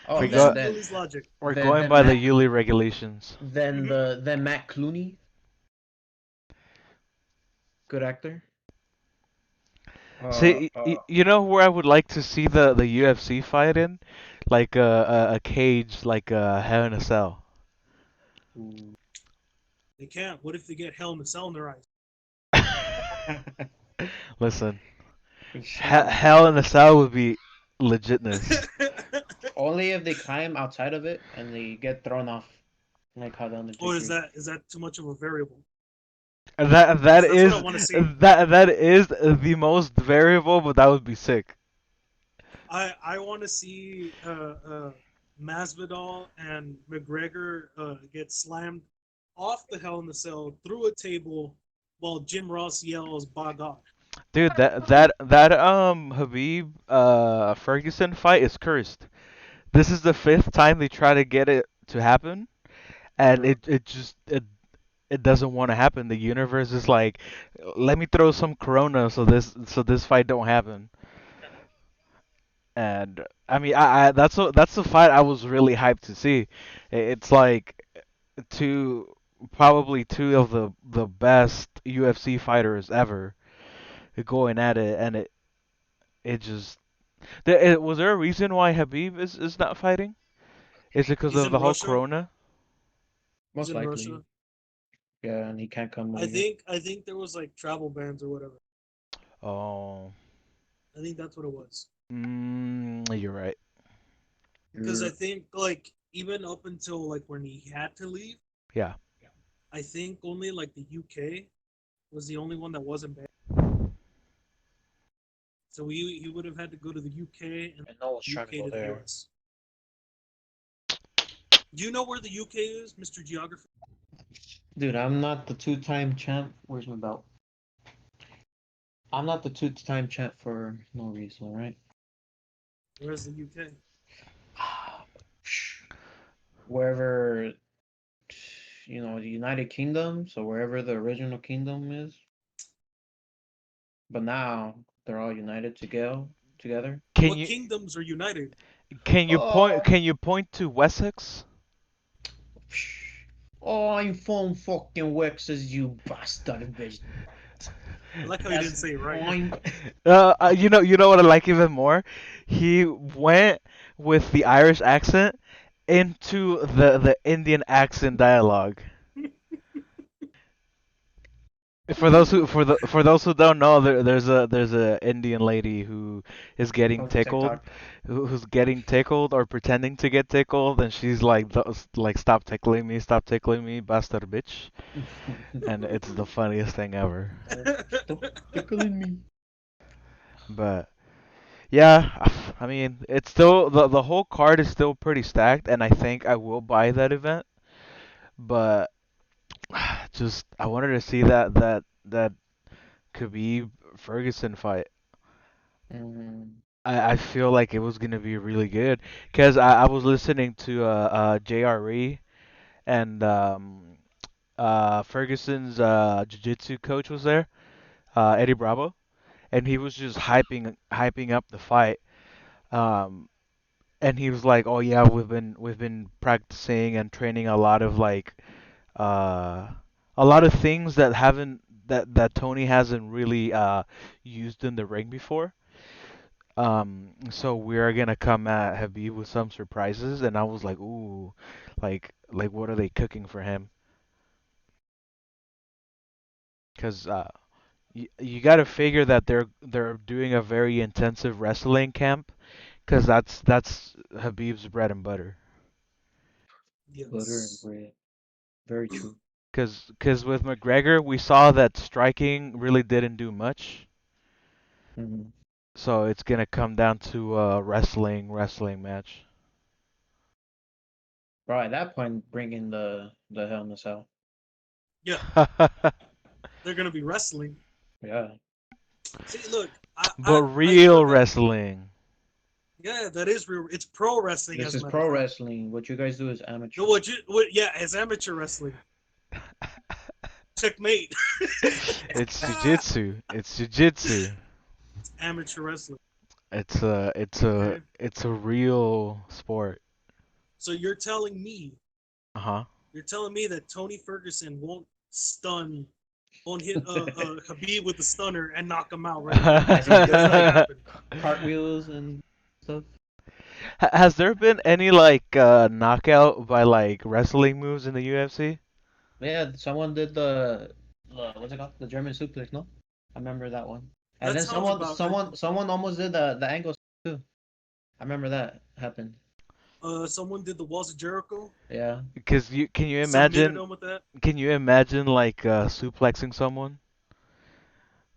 S2: Oh,
S1: we
S3: Unless
S1: go.
S3: Yuli's logic.
S1: We're
S2: then
S1: going
S2: then
S1: by the
S2: Matt
S1: Yuli regulations.
S2: then
S3: Hmm.
S2: then Matt Clooney, good actor. Uh,
S1: See,
S2: uh,
S1: you know where I would like to see the UFC fight in, like a cage, like Hell in a Cell.
S2: ooh.
S3: They can't. What if they get Hell in a Cell in their eyes?
S1: Listen,
S2: Shit.
S1: Hell in a Cell would be legitness.
S2: Only if they climb outside of it and they get thrown off, like how the
S3: Or
S2: Undertaker.
S3: is that too much of a variable?
S1: That
S3: Because that's what I
S1: is
S3: want to see.
S1: that is the most variable, but that would be sick.
S3: I want to see Masvidal and McGregor get slammed off the Hell in the Cell through a table while Jim Ross yells "By God."
S1: Dude, that Habib Ferguson fight is cursed. This is the fifth time they try to get it to happen, and
S2: Bro.
S1: it doesn't want to happen. The universe is like, let me throw some corona so this fight don't happen. And I mean, that's the fight I was really hyped to see. It's like two probably two of the best UFC fighters ever going at it, and it just was there a reason why Habib is not fighting? Is it because
S3: He's
S1: of
S3: in
S1: the whole
S3: Russia.
S1: corona?
S3: He's
S2: Most
S3: in
S2: likely,
S3: Russia.
S2: yeah, and he can't come over
S3: I
S2: here.
S3: think I think there was like travel bans or whatever.
S1: Oh,
S3: I think that's what it was.
S1: you're right.
S3: Because I
S2: You're
S3: think like even up until like when he had to leave,
S1: Yeah.
S3: I think only like the UK was the only one that wasn't banned. So he would have had to go to the UK and
S2: and no one's trying to
S3: UK
S2: go
S3: to the
S2: there.
S3: US. Do you know where the UK is, Mr. Geography?
S2: Dude, I'm not the two-time champ. Where's my belt? I'm not the two-time champ for no reason, right?
S3: Where's the UK?
S2: Wherever, the United Kingdom, so wherever the original kingdom is. But now they're all united together.
S1: Can
S3: What
S1: you
S3: kingdoms are united?
S2: Oh,
S1: can you point to Wessex?
S2: oh, I'm from fucking Wexas, you bastard bitch.
S3: I like how you didn't
S2: That's
S3: say it right.
S2: I'm.
S1: You know what I like even more? He went with the Irish accent into the Indian accent dialogue. For those who don't know, there's a Indian lady who is getting
S2: From
S1: tickled,
S2: TikTok.
S1: who's getting tickled or pretending to get tickled, and she's like like stop tickling me, bastard bitch, and it's the funniest thing ever.
S2: Stop tickling me.
S1: But Yeah, I mean, it's still the whole card is still pretty stacked, and I think I will buy that event. But just I wanted to see that Khabib Ferguson fight.
S2: Mm,
S1: I feel like it was gonna be really good because I was listening to JRE and Ferguson's jiu-jitsu coach was there, Eddie Bravo, and he was just hyping up the fight. Um, and he was like, "Oh yeah, we've been practicing and training uh a lot of things that haven't that Tony hasn't really used in the ring before." So we're gonna come at Habib with some surprises, and I was like, "Ooh, like what are they cooking for him?" Because you got to figure that they're doing a very intensive wrestling camp, because that's Habib's bread and butter.
S2: butter and
S3: Yes.
S2: bread. Very true.
S1: Because with McGregor, we saw that striking really didn't do much.
S2: Hmm.
S1: So it's gonna come down to a wrestling match.
S2: Bro, at that point, bring in the Hell in a Cell.
S3: Yeah, they're gonna be wrestling.
S2: Yeah,
S3: See, look, I
S1: But
S3: I I
S1: real
S3: heard that.
S1: wrestling.
S3: Yeah, that is real. It's pro wrestling,
S2: this
S3: as a
S2: is
S3: matter of
S2: pro
S3: fact.
S2: wrestling. What you guys do is
S3: No,
S2: amateur.
S3: what? Yeah, it's amateur wrestling. Checkmate.
S1: It's jiu-jitsu. It's jiu-jitsu.
S3: It's amateur wrestling.
S1: It's a
S3: Okay.
S1: it's a real sport.
S3: So
S1: Uh-huh.
S3: you're telling me that Tony Ferguson won't hit Habib with the stunner and knock him out right away.
S2: As he's
S3: That's
S2: doing
S3: not gonna
S2: like
S3: happen.
S2: cartwheels and stuff.
S1: Has there been any knockout by like wrestling moves in the UFC?
S2: Yeah, someone did the what's it called? The German suplex, no? I remember that one. And
S3: That
S2: then
S3: sounds
S2: someone
S3: about right.
S2: someone someone almost did the angle too. I remember that happened.
S3: Someone did the Walls of Jericho.
S2: Yeah.
S1: Because you can you
S3: Submitted
S1: imagine
S3: him with that.
S1: suplexing someone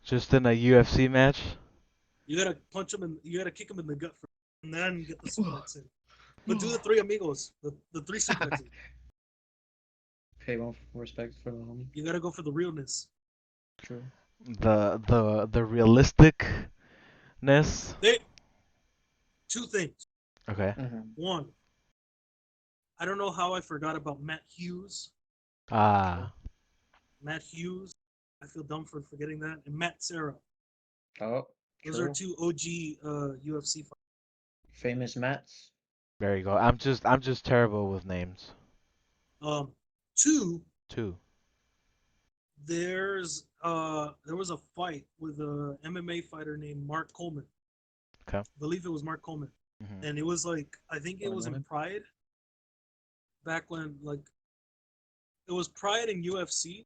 S1: just in a UFC match?
S3: You gotta punch him and you gotta kick him in the gut first, and then get the suplex in. But do the three amigos, the three suplexes.
S2: Pay one respect for the homie.
S3: You gotta go for the realness.
S2: True.
S1: The realisticness.
S3: They two things.
S1: Okay.
S2: Hmm.
S3: One, I don't know how I forgot about Matt Hughes.
S1: Ah.
S3: Matt Hughes. I feel dumb for forgetting that. And Matt Serra.
S2: Oh,
S3: Those are
S2: true.
S3: two OG UFC fighters.
S2: Famous Mats.
S1: There you go. I'm just terrible with names.
S3: Two,
S1: Too.
S3: there was a fight with a MMA fighter named Mark Coleman.
S1: Okay.
S3: I believe it was Mark Coleman.
S1: Hmm.
S3: And it was like I think it
S2: One
S3: was in
S2: minute.
S3: Pride back when it was Pride in UFC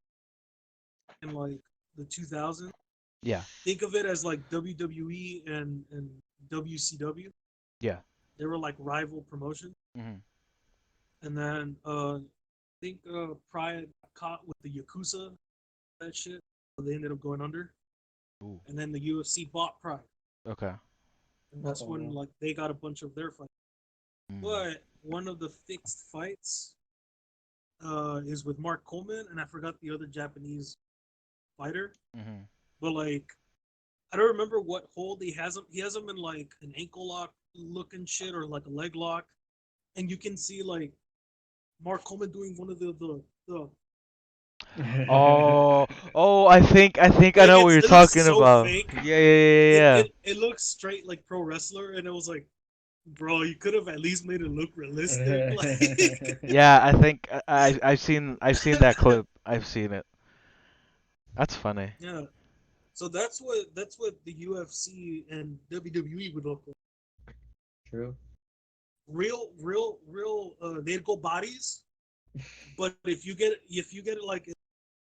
S3: in like the 2000s.
S1: Yeah.
S3: Think of it as like WWE and WCW.
S1: Yeah.
S3: They were like rival promotions.
S1: Hmm.
S3: And then I think Pride got caught with the Yakuza that shit. So they ended up going under.
S1: Ooh.
S3: And then the UFC bought Pride.
S1: Okay.
S3: And that's when
S2: Uh-oh.
S3: like they got a bunch of their fights.
S1: Mm.
S3: But one of the fixed fights is with Mark Coleman, and I forgot the other Japanese fighter.
S1: Hmm.
S3: But like, I don't remember what hold he has him. He has him in like an ankle lock looking shit or like a leg lock, and you can see like Mark Coleman doing one of the
S1: Oh, oh, I think I
S3: like
S1: know what you're
S3: it looks
S1: talking
S3: so
S1: about.
S3: fake.
S1: Yeah, yeah, yeah,
S3: It
S1: yeah.
S3: it it looks straight like pro wrestler, and it was like, bro, you could have at least made it look realistic. Like,
S1: Yeah, I think I've seen that clip. I've seen it. That's funny.
S3: yeah. So that's what the UFC and WWE would look like.
S2: True.
S3: Real. They'd go bodies, but if you get it like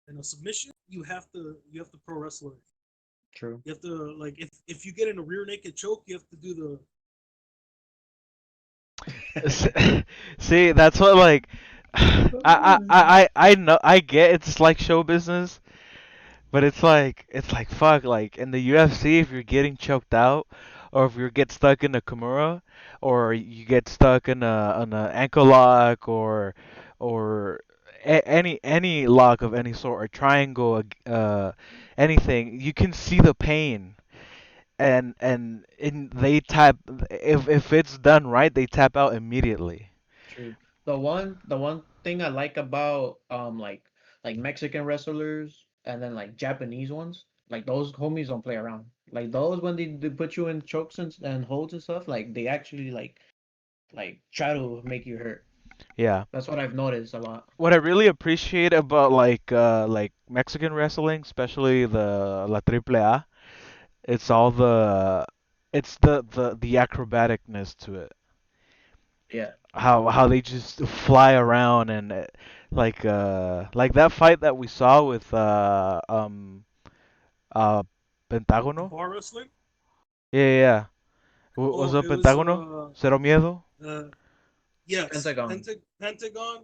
S3: in a submission, you have to pro wrestler.
S2: True.
S3: You have to like if you get in a rear naked choke, you have to do the
S1: S- See, that's what I know I get it's like show business, but it's like fuck, like in the UFC if you're getting choked out, or if you get stuck in a Kimura, or you get stuck in a ankle lock, or any lock of any sort, or triangle, anything, you can see the pain. And they tap, if it's done right, they tap out immediately.
S2: True. The one thing I like about like Mexican wrestlers and then like Japanese ones, like those homies don't play around. Like those when they put you in chokes and holds and stuff, like they actually like try to make you hurt.
S1: Yeah.
S2: That's what I've noticed a lot.
S1: What I really appreciate about like Mexican wrestling, especially the La Triple A, it's all it's the acrobaticness to it.
S2: Yeah.
S1: How they just fly around and like that fight that we saw with uh
S3: The
S1: Pentagono.
S3: bar wrestling.
S1: Yeah, yeah, yeah. Was
S3: Oh,
S1: it
S3: it was
S1: Pentagono? Cero Miedo?
S3: uh yes,
S2: Pentagon.
S3: Pentagon,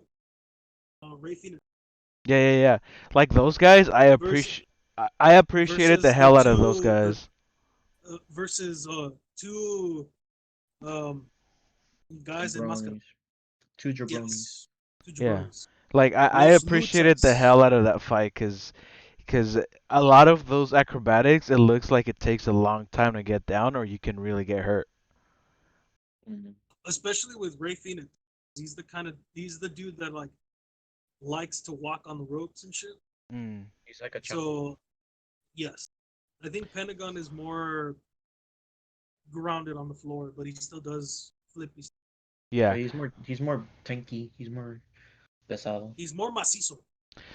S3: Ray Phoenix
S1: Yeah, yeah, yeah. Like those guys,
S3: versus
S1: I appreciated the
S3: versus the
S1: hell out of those
S3: two
S1: guys.
S3: versus two um guys in Mascara.
S2: Jabronis. Two jabronis.
S3: Yes, two
S1: Yeah.
S3: jabronis.
S1: Like I
S3: Los
S1: appreciated the
S3: Luchas.
S1: hell out of that fight cause a lot of those acrobatics, it looks like it takes a long time to get down, or you can really get hurt.
S2: Mhm.
S3: Especially with Ray Phoenix. He's the dude that like likes to walk on the ropes and shit.
S1: Mm.
S2: He's like a champion.
S3: So yes, I think Pentagon is more grounded on the floor, but he still does flippy.
S2: But
S1: Yeah.
S2: he's more tanky. He's more pesado.
S3: He's more macizo.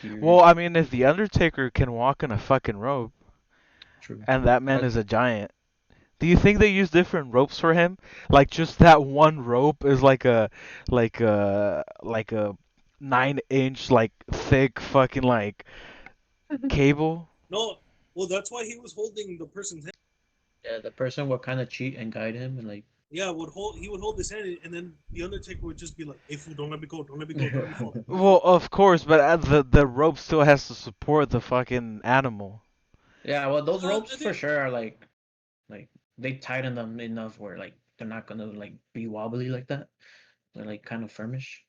S1: Well, I mean, if the Undertaker can walk on a fucking rope,
S2: True.
S1: and that man
S2: But
S1: is a giant, do you think they use different ropes for him? Like just that one rope is like a 9 inch like thick fucking like cable.
S3: No, well that's why he was holding the person's hand.
S2: yeah, the person will kind of cheat and guide him and like.
S3: Yeah, he would hold his hand, and then the Undertaker would just be like, "Hey fool, don't let me go, don't let me go, don't let me fall, don't let me
S1: Well,
S3: fall."
S1: of course, but the rope still has to support the fucking animal.
S2: Yeah, well, those ropes
S3: I
S2: for
S3: think
S2: sure are like they tighten them enough where like they're not gonna like be wobbly like that. They're like kind of firmish.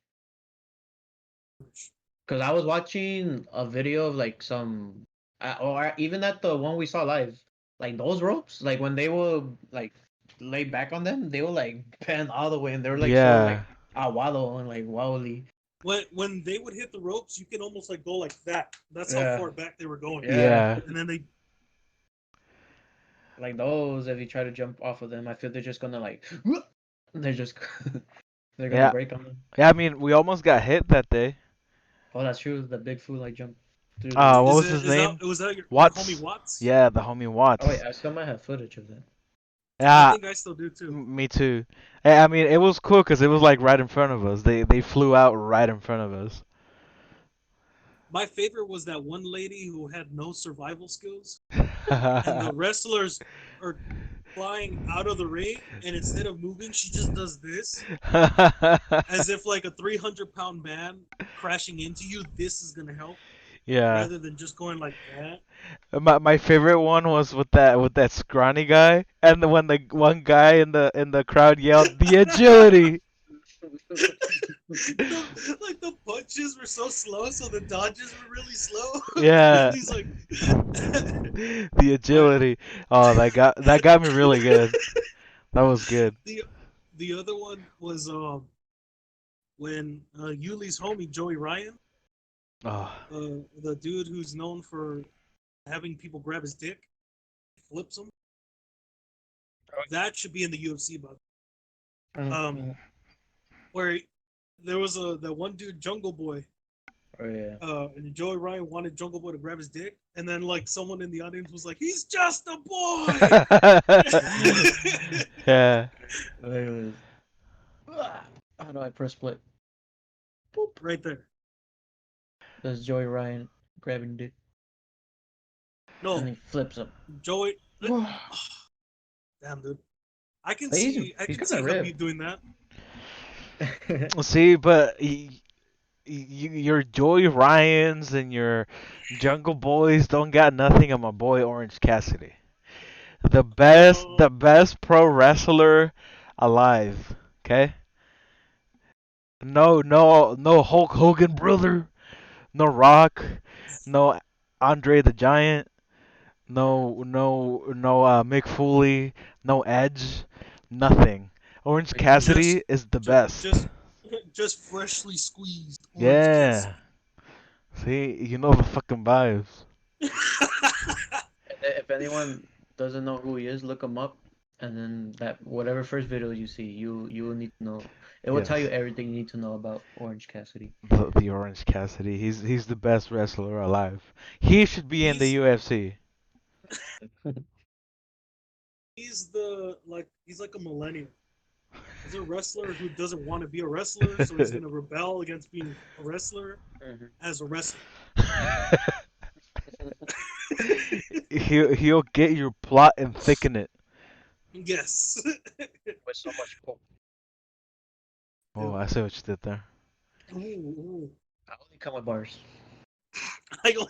S2: Cause I was watching a video of like some, or even at the one we saw live, like those ropes, like when they will like lay back on them, they will like bend all the way, and they were like so
S1: Yeah.
S2: like wallow and like wobbly.
S3: when they would hit the ropes, you can almost like go like that. That's how
S2: Yeah,
S3: far back they were going.
S2: yeah.
S1: Yeah.
S3: And then they
S2: Like those, if you try to jump off of them, I feel they're just gonna like, they're just they're gonna
S1: Yeah.
S2: break on them.
S1: Yeah, I mean, we almost got hit that day.
S2: Oh, that's true. The big fool like jumped through the.
S1: What
S3: is
S1: was
S3: it
S1: his
S3: is that
S1: name?
S3: was that your homie
S1: Watts.
S3: Watts?
S1: Yeah, the homie
S2: Oh wait,
S1: Watts.
S2: I still might have footage of that.
S3: I
S1: Yeah,
S3: think I still do too.
S1: me too. I mean, it was cool because it was like right in front of us. They flew out right in front of us.
S3: My favorite was that one lady who had no survival skills, and the wrestlers are flying out of the ring, and instead of moving, she just does this, as if like a 300-pound man crashing into you. This is gonna help,
S1: Yeah.
S3: rather than just going like that.
S1: My favorite one was with that scrawny guy, and when the one guy in the crowd yelled the agility.
S3: Like the punches were so slow, so the dodges were really slow. And
S1: Yeah.
S3: he's like,
S1: The
S3: my
S1: agility. Oh, that got me really good. That was good.
S3: the the other one was when Yuli's homie Joey Ryan,
S1: Oh.
S3: the dude who's known for having people grab his dick, flips him. That should be in the UFC, but
S2: Mm.
S3: where there was that one dude Jungle Boy,
S2: Oh yeah.
S3: and Joey Ryan wanted Jungle Boy to grab his dick, and then like someone in the audience was like, "He's just a boy."
S1: Yeah.
S2: There it was. How do I press split? Boop.
S3: Right there.
S2: That's Joey Ryan grabbing dick, and
S3: No,
S2: he flips him.
S3: Joey.
S2: But
S3: Damn, dude. I can
S2: he's
S3: see. I
S2: he's
S3: can
S2: kind
S3: see
S2: of
S3: Habib
S2: ripped.
S3: doing that.
S1: See, but your Joey Ryans and your Jungle Boys don't got nothing on my boy Orange Cassidy.
S3: Yo,
S1: the best pro wrestler alive. Okay? No Hulk Hogan, brother. No Rock. No Andre the Giant. No Mick Foley. No Edge. Nothing. Orange
S2: Ricky Morton.
S3: just,
S1: Cassidy is the
S3: just,
S1: best.
S3: just, just freshly squeezed Orange
S1: Yeah.
S3: Cassidy.
S1: See, you know the fucking vibes.
S2: If anyone doesn't know who he is, look him up, and then that whatever first video you see, you will need to know. It will
S1: Yes.
S2: tell you everything you need to know about Orange Cassidy.
S1: The Orange Cassidy. He's the best wrestler alive. He should be in the
S3: he's
S1: UFC.
S3: he's like a millennial. He's a wrestler who doesn't want to be a wrestler, so he's gonna rebel against being a wrestler
S2: Mhm.
S3: as a wrestler.
S1: He'll get your plot and thicken it.
S3: Yes.
S2: With so much hope.
S1: Oh, I see what you did there.
S3: Ooh, ooh.
S2: I only come with bars.
S3: I go,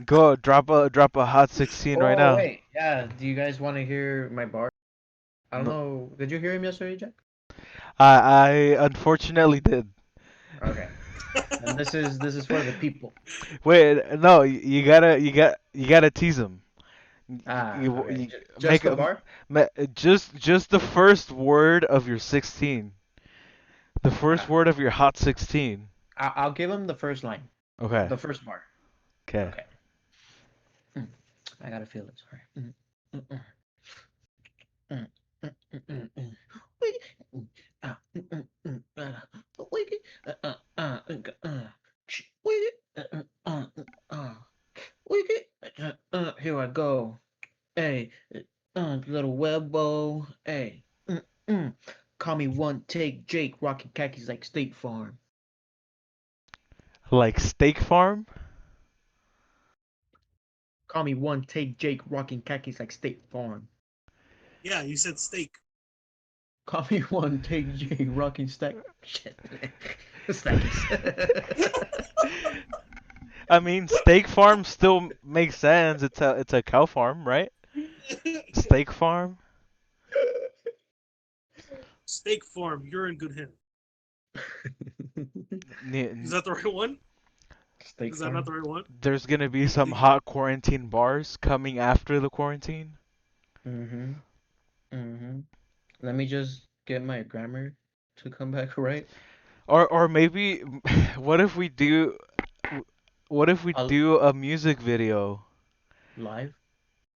S1: Go drop a hot 16 right
S2: Oh
S1: now.
S2: wait, yeah. Do you guys want to hear my bar? I don't
S1: No,
S2: know. Did you hear him yesterday, Jack?
S1: I unfortunately did.
S2: Okay. And this is for the people.
S1: Wait, no, you gotta tease him.
S2: Ah, okay.
S1: You
S2: Just
S1: make
S2: the
S1: a
S2: bar?
S1: just the first word of your 16. The first
S2: Ah,
S1: word of your hot 16.
S2: I'll give him the first line,
S1: Okay.
S2: the first bar.
S1: Okay.
S2: Okay. Mm, I gotta feel it. Sorry. Mm, mm, mm, mm, mm. Wait, ah, wait, wait, wait, here I go. Hey, little Webbo. Hey, mm. Call me one take Jake, rocking khakis like State Farm.
S1: Like Steak Farm?
S2: Call me one take Jake, rocking khakis like State Farm.
S3: yeah, you said steak.
S2: Call me one take Jake, rocking stack. Shit. Stackies.
S1: I mean, Steak Farm still makes sense. It's a cow farm, right? Steak Farm?
S3: Steak farm. You're in good hands. Is
S1: N-
S3: that the right one?
S2: Steak
S3: Is that not
S2: Farm.
S3: the right one?
S1: There's gonna be
S3: You,
S1: some
S3: you,
S1: hot quarantine bars coming after the quarantine.
S2: Mm-hmm. Mm-hmm. Let me just get my grammar to come back right.
S1: Or maybe what if we do what if we
S2: I'll
S1: do a music video
S2: live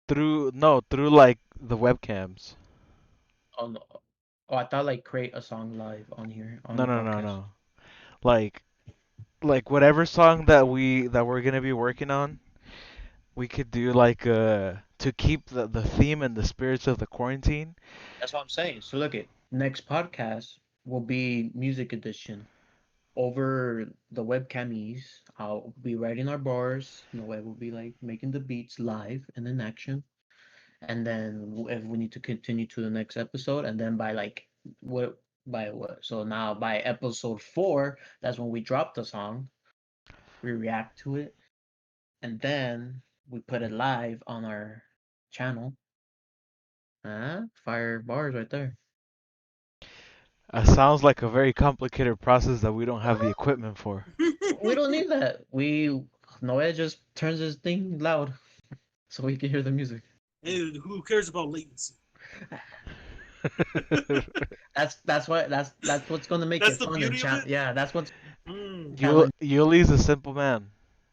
S1: through like the webcams.
S2: on. Oh, I thought like create a song live on here on
S1: No,
S2: the
S1: no, no,
S2: podcast.
S1: no. Like whatever song that we're gonna be working on, we could do like to keep the theme and the spirits of the quarantine.
S2: That's what I'm saying. So look it. Next podcast will be music edition. Over the webcamies, I'll be writing our bars. Noe will be like making the beats live and in action. And then if we need to continue to the next episode, and then by like what by what? So now by episode 4, that's when we drop the song. We react to it, and then we put it live on our channel. Fire bars right there.
S1: Sounds like a very complicated process that we don't have the equipment for.
S2: We don't need that. Noah just turns his thing loud so we can hear the music.
S3: hey, who cares about latency?
S2: That's what's gonna make
S3: That's
S2: it
S3: the
S2: fun and
S3: beauty of it.
S2: yeah, that's what's
S3: Mm.
S2: challenge.
S1: Yuli's a simple man.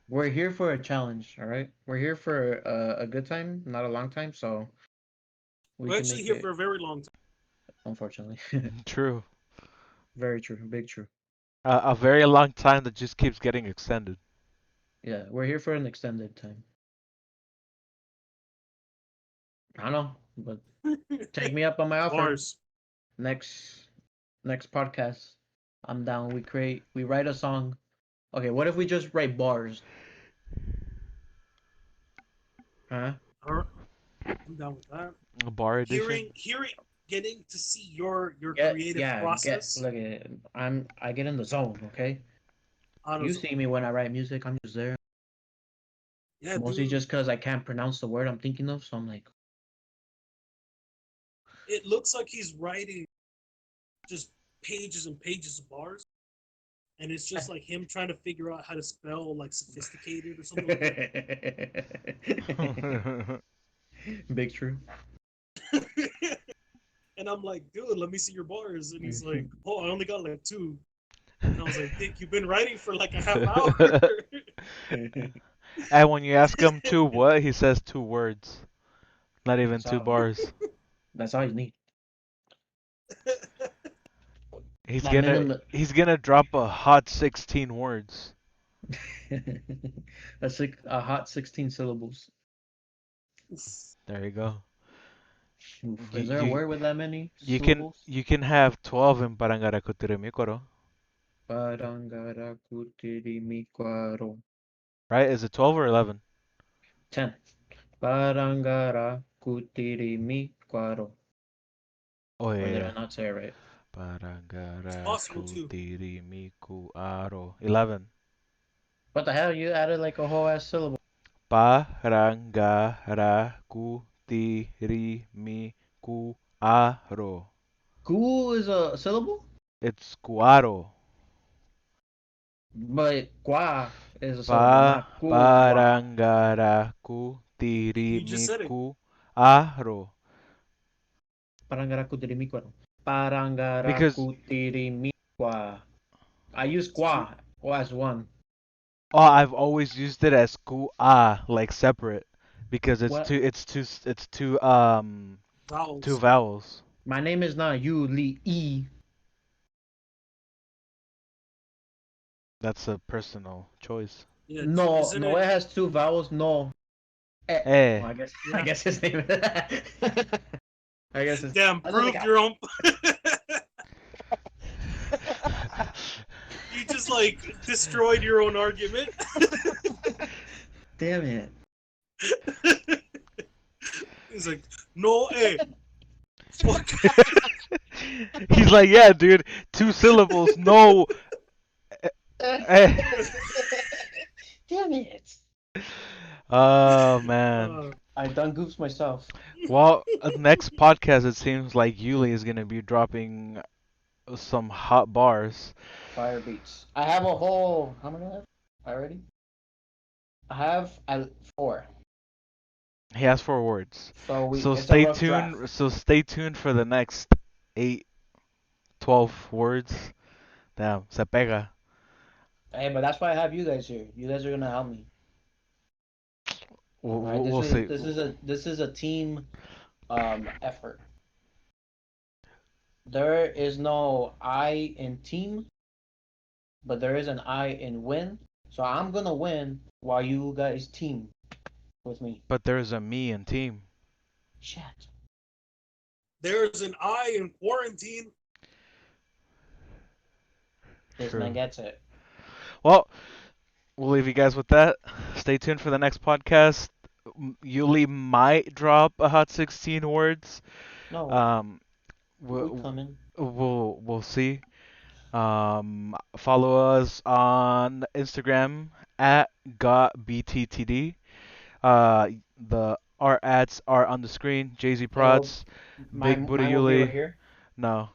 S2: We're here for a challenge, all right? We're here for a good time, not a long time, so we
S3: We're
S2: can
S3: actually
S2: make
S3: here
S2: it.
S3: for a very long time.
S2: Unfortunately,
S1: True.
S2: very true, big true.
S1: A very long time that just keeps getting extended.
S2: Yeah, we're here for an extended time. I don't know, but take me up on my offer.
S3: Bars.
S2: Next next podcast, I'm down. We write a song. Okay, what if we just write bars? Huh?
S3: All right, I'm down with that.
S1: A bar edition.
S3: Hearing, getting to see your
S2: Get
S3: creative
S2: yeah, get
S3: process
S2: look at it. I get in the zone, okay?
S3: on a
S2: You
S3: zone.
S2: see me when I write music, I'm just there.
S3: Yeah,
S2: Mostly
S3: dude.
S2: just because I can't pronounce the word I'm thinking of, so I'm like,
S3: it looks like he's writing just pages and pages of bars, and it's just like him trying to figure out how to spell like sophisticated or something
S2: Big true.
S3: like that. And I'm like, dude, let me see your bars. And he's like, oh, I only got like two. And I was like, Dick, you've been writing for like a half hour.
S1: And when you ask him two what, he says two words. Not even
S2: That's
S1: two
S2: all.
S1: bars.
S2: That's all you need.
S1: He's
S2: That
S1: gonna
S2: minimum.
S1: he's gonna drop a hot 16 words.
S2: A hot 16 syllables.
S1: There you go.
S2: Oof.
S1: You
S2: Is there a
S1: you
S2: word with that many
S1: you can
S2: syllables?
S1: you can have 12 in Parangarakutirimikwaro,
S2: Parangara kutiri mikwaro.
S1: right? Is it 12 or 11?
S2: 10. Parangara kutiri mikwaro.
S1: Oh
S2: Or
S1: yeah,
S2: did
S1: yeah.
S2: I not say it right?
S3: It's possible too.
S1: Parangarakutirimikwaro. 11.
S2: What the hell? You added like a whole ass syllable.
S1: Parangarakutirimikwaro.
S2: Ku is a syllable,
S1: It's cuaro.
S2: but qua is a syllable, not ku qua.
S3: You just said it.
S1: Parangarakutirimikwaro.
S2: Parangara kutiri mikwaro. Parangara
S1: Because
S2: kutiri mikwa. I use qua as one.
S1: I've always used it as like separate because
S2: What?
S1: it's two
S3: Vowels.
S1: vowels.
S2: My name is not Yu Li E.
S1: That's a personal choice.
S3: Yeah,
S2: No,
S3: isn't
S2: no,
S3: it?
S2: it has two vowels. No. Eh.
S1: Eh.
S2: Well, I
S3: Yeah.
S2: guess his name is. I guess it's.
S3: Damn,
S2: I don't think
S3: proved your own. You just like destroyed your own argument.
S2: Damn it.
S3: He's like, no, hey, fuck.
S1: He's like, yeah, dude, two syllables, no. Eh.
S2: Damn it.
S1: Oh man.
S2: I done goofs myself.
S1: Well, next podcast it seems like Yuli is gonna be dropping some hot bars.
S2: Fire beats. I have a whole. How many I have already? I have 4.
S1: He has 4 words.
S2: So
S1: So
S2: it's a
S1: stay
S2: rough draft.
S1: tuned. So stay tuned for the next 8, 12 words. Damn, se pega.
S2: Hey, but that's why I have you guys here. You guys are gonna help me.
S1: We'll,
S2: All right.
S1: we'll, we'll see.
S2: This is a team effort. There is no I in team, but there is an I in win. So I'm gonna win while you guys team with me.
S1: But there's a me in team.
S2: Shit.
S3: There's an I in quarantine.
S2: This
S1: True.
S2: man gets it.
S1: Well, we'll leave you guys with that. Stay tuned for the next podcast. Yuli might drop a hot 16 words.
S2: No,
S1: Um,
S2: we
S1: we'll
S2: coming.
S1: we'll see. Follow us on Instagram at GotBTTD. The our ads are on the screen. Jay Z
S2: It'll
S1: Prods, Big
S2: mine
S1: Booty
S2: mine will be right
S1: Yuli.
S2: here.
S1: No.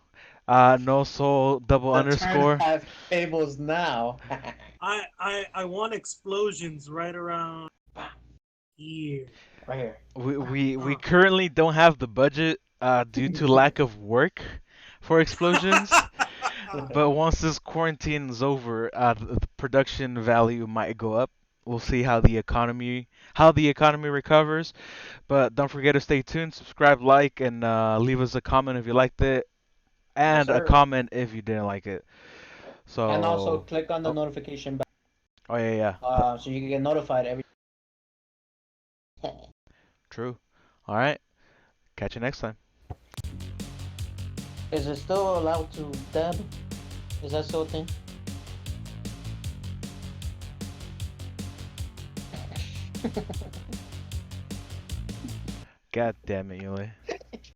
S1: No Soul double
S2: The
S1: underscore.
S2: turntables now.
S3: I want explosions right around here.
S2: Right here.
S1: We currently don't have the budget due to lack of work for explosions. But once this quarantine is over, the production value might go up. We'll see how the economy recovers. But don't forget to stay tuned, subscribe, like, and leave us a comment if you liked it,
S2: Yes,
S1: and a
S2: sir.
S1: comment if you didn't like it.
S2: And also
S1: So,
S2: click on the
S1: oh,
S2: notification bell
S1: oh yeah, yeah,
S2: so you can get notified every.
S1: true. All right, catch you next time.
S2: Is it still allowed to dab? Is that still a thing?
S1: God damn it, Yuli.